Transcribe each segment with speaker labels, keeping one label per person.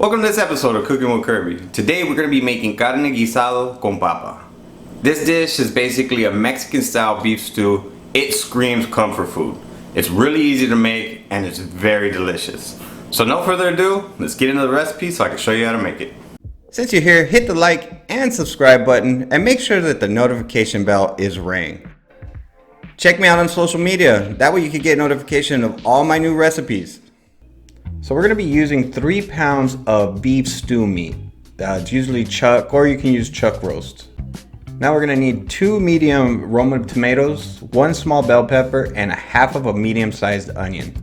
Speaker 1: Welcome to this episode of Cooking with Kirby. Today we're going to be making carne guisado con papa. This dish is basically a Mexican style beef stew. It screams comfort food. It's really easy to make and it's very delicious. So no further ado, let's get into the recipe so I can show you how to make it. Since you're here, hit the like and subscribe button and make sure that the notification bell is rang. Check me out on social media. That way you can get notification of all my new recipes. So we're going to be using 3 pounds of beef stew meat. It's usually chuck, or you can use chuck roast. Now we're going to need 2 medium Roma tomatoes, 1 small bell pepper, and 1/2 of a medium-sized onion.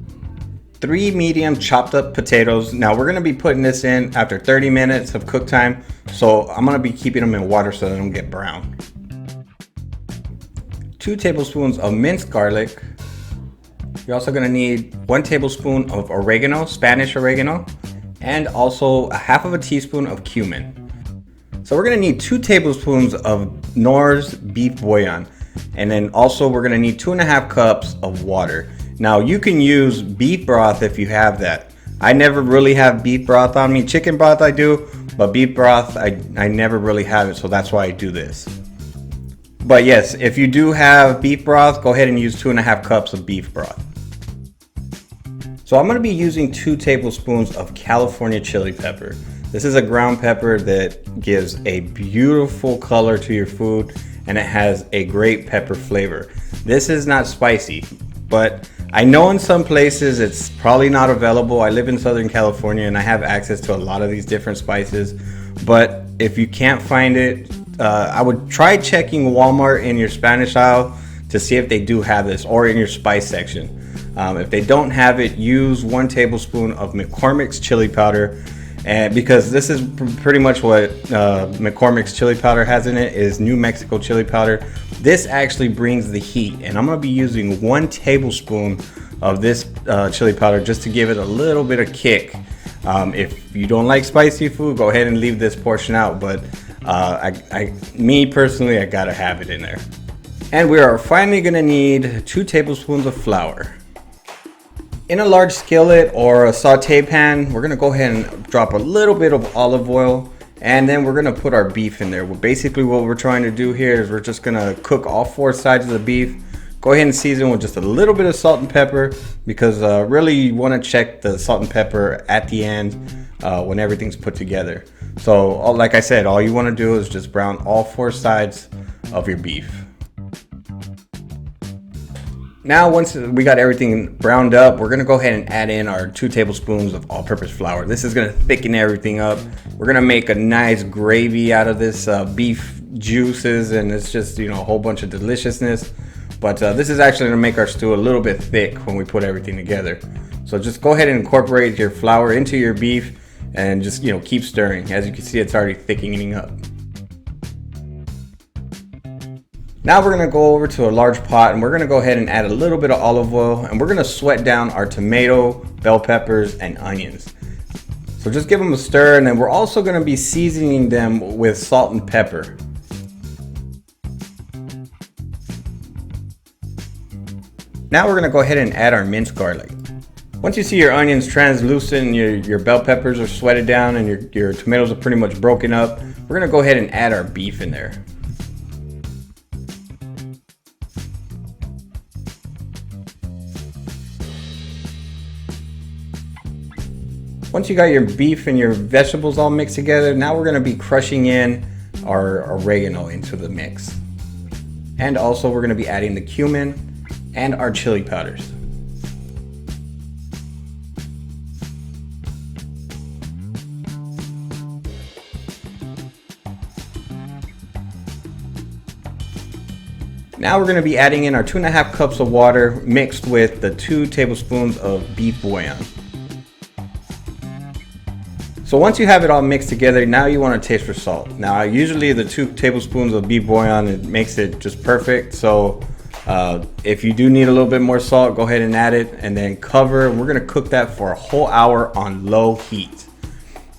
Speaker 1: 3 medium chopped up potatoes. Now we're going to be putting this in after 30 minutes of cook time, so I'm going to be keeping them in water so they don't get brown. 2 tablespoons of minced garlic. You're also going to need 1 tablespoon of oregano, Spanish oregano, and also 1/2 teaspoon of cumin. So we're going to need 2 tablespoons of Knorr's beef bouillon, and then also we're going to need 2.5 cups of water. Now you can use beef broth if you have that. I never really have beef broth on me. Chicken broth I do, but beef broth I never really have it, so that's why I do this. But yes, if you do have beef broth, go ahead and use 2.5 cups of beef broth. So I'm going to be using 2 tablespoons of California chili pepper. This is a ground pepper that gives a beautiful color to your food and it has a great pepper flavor. This is not spicy, but I know in some places it's probably not available. I live in Southern California and I have access to a lot of these different spices, but if you can't find it, I would try checking Walmart in your Spanish aisle to see if they do have this, or in your spice section. If they don't have it, use 1 tablespoon of McCormick's chili powder, and because this is pretty much what McCormick's chili powder has in it, is New Mexico chili powder. This actually brings the heat, and I'm going to be using 1 tablespoon of this chili powder just to give it a little bit of kick. If you don't like spicy food, go ahead and leave this portion out, but me personally, I gotta have it in there. And we are finally gonna need 2 tablespoons of flour. In a large skillet or a sauté pan, we're gonna go ahead and drop a little bit of olive oil, and then we're gonna put our beef in there. Well, basically what we're trying to do here is we're just gonna cook all 4 sides of the beef. Go ahead and season with just a little bit of salt and pepper, because really you wanna check the salt and pepper at the end when everything's put together. So like I said, all you wanna do is just brown all 4 sides of your beef. Now once we got everything browned up, we're gonna go ahead and add in our 2 tablespoons of all-purpose flour. This is gonna thicken everything up. We're gonna make a nice gravy out of this beef juices, and it's just, you know, a whole bunch of deliciousness. But this is actually gonna make our stew a little bit thick when we put everything together. So just go ahead and incorporate your flour into your beef and just, you know, keep stirring. As you can see, it's already thickening up. Now we're gonna go over to a large pot and we're gonna go ahead and add a little bit of olive oil, and we're gonna sweat down our tomato, bell peppers, and onions. So just give them a stir, and then we're also gonna be seasoning them with salt and pepper. Now we're gonna go ahead and add our minced garlic. Once you see your onions translucent and your bell peppers are sweated down and your tomatoes are pretty much broken up, we're gonna go ahead and add our beef in there. Once you got your beef and your vegetables all mixed together, now we're gonna be crushing in our oregano into the mix. And also we're gonna be adding the cumin and our chili powders. Now we're going to be adding in our 2.5 cups of water mixed with the 2 tablespoons of beef bouillon. So once you have it all mixed together, now you want to taste for salt. Now usually the 2 tablespoons of beef bouillon, it makes it just perfect. So if you do need a little bit more salt, go ahead and add it, and then cover. We're going to cook that for a whole hour on low heat.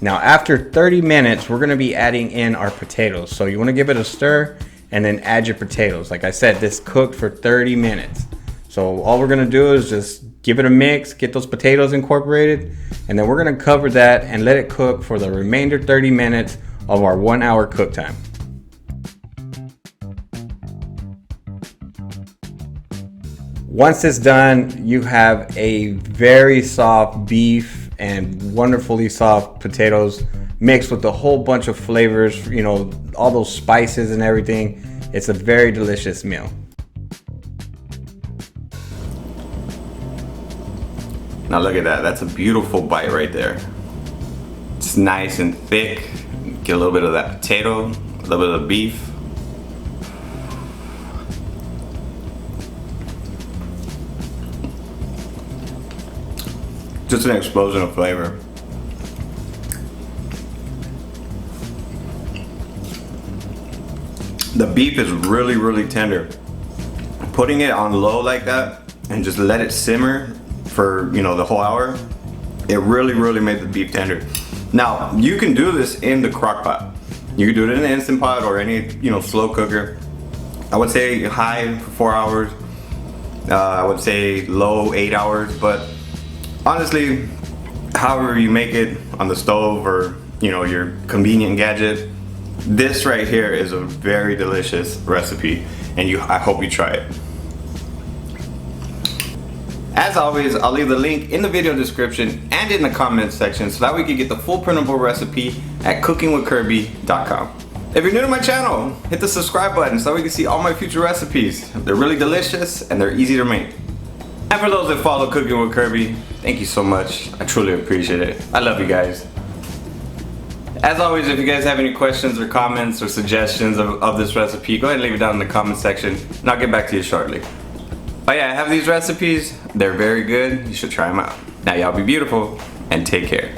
Speaker 1: Now after 30 minutes, we're going to be adding in our potatoes. So you want to give it a stir and then add your potatoes. Like I said, this cooked for 30 minutes. So all we're going to do is just give it a mix, get those potatoes incorporated, and then we're gonna cover that and let it cook for the remainder 30 minutes of our 1 hour cook time. Once it's done, you have a very soft beef and wonderfully soft potatoes mixed with a whole bunch of flavors, you know, all those spices and everything. It's a very delicious meal.
Speaker 2: Now look at that, that's a beautiful bite right there. It's nice and thick. Get a little bit of that potato, a little bit of the beef. Just an explosion of flavor. The beef is really, really tender. Putting it on low like that and just let it simmer for, you know, the whole hour, it really, really made the beef tender. Now, you can do this in the crock pot. You can do it in an Instant Pot or any, you know, slow cooker. I would say high for 4 hours. I would say low 8 hours, but honestly, however you make it on the stove or, you know, your convenient gadget, this right here is a very delicious recipe, and I hope you try it. As always, I'll leave the link in the video description and in the comments section so that we can get the full printable recipe at cookingwithkirby.com. If you're new to my channel, hit the subscribe button so we can see all my future recipes. They're really delicious and they're easy to make. And for those that follow Cooking with Kirby, thank you so much. I truly appreciate it. I love you guys. As always, if you guys have any questions or comments or suggestions of this recipe, go ahead and leave it down in the comment section and I'll get back to you shortly. But yeah, I have these recipes. They're very good. You should try them out. Now y'all be beautiful and take care.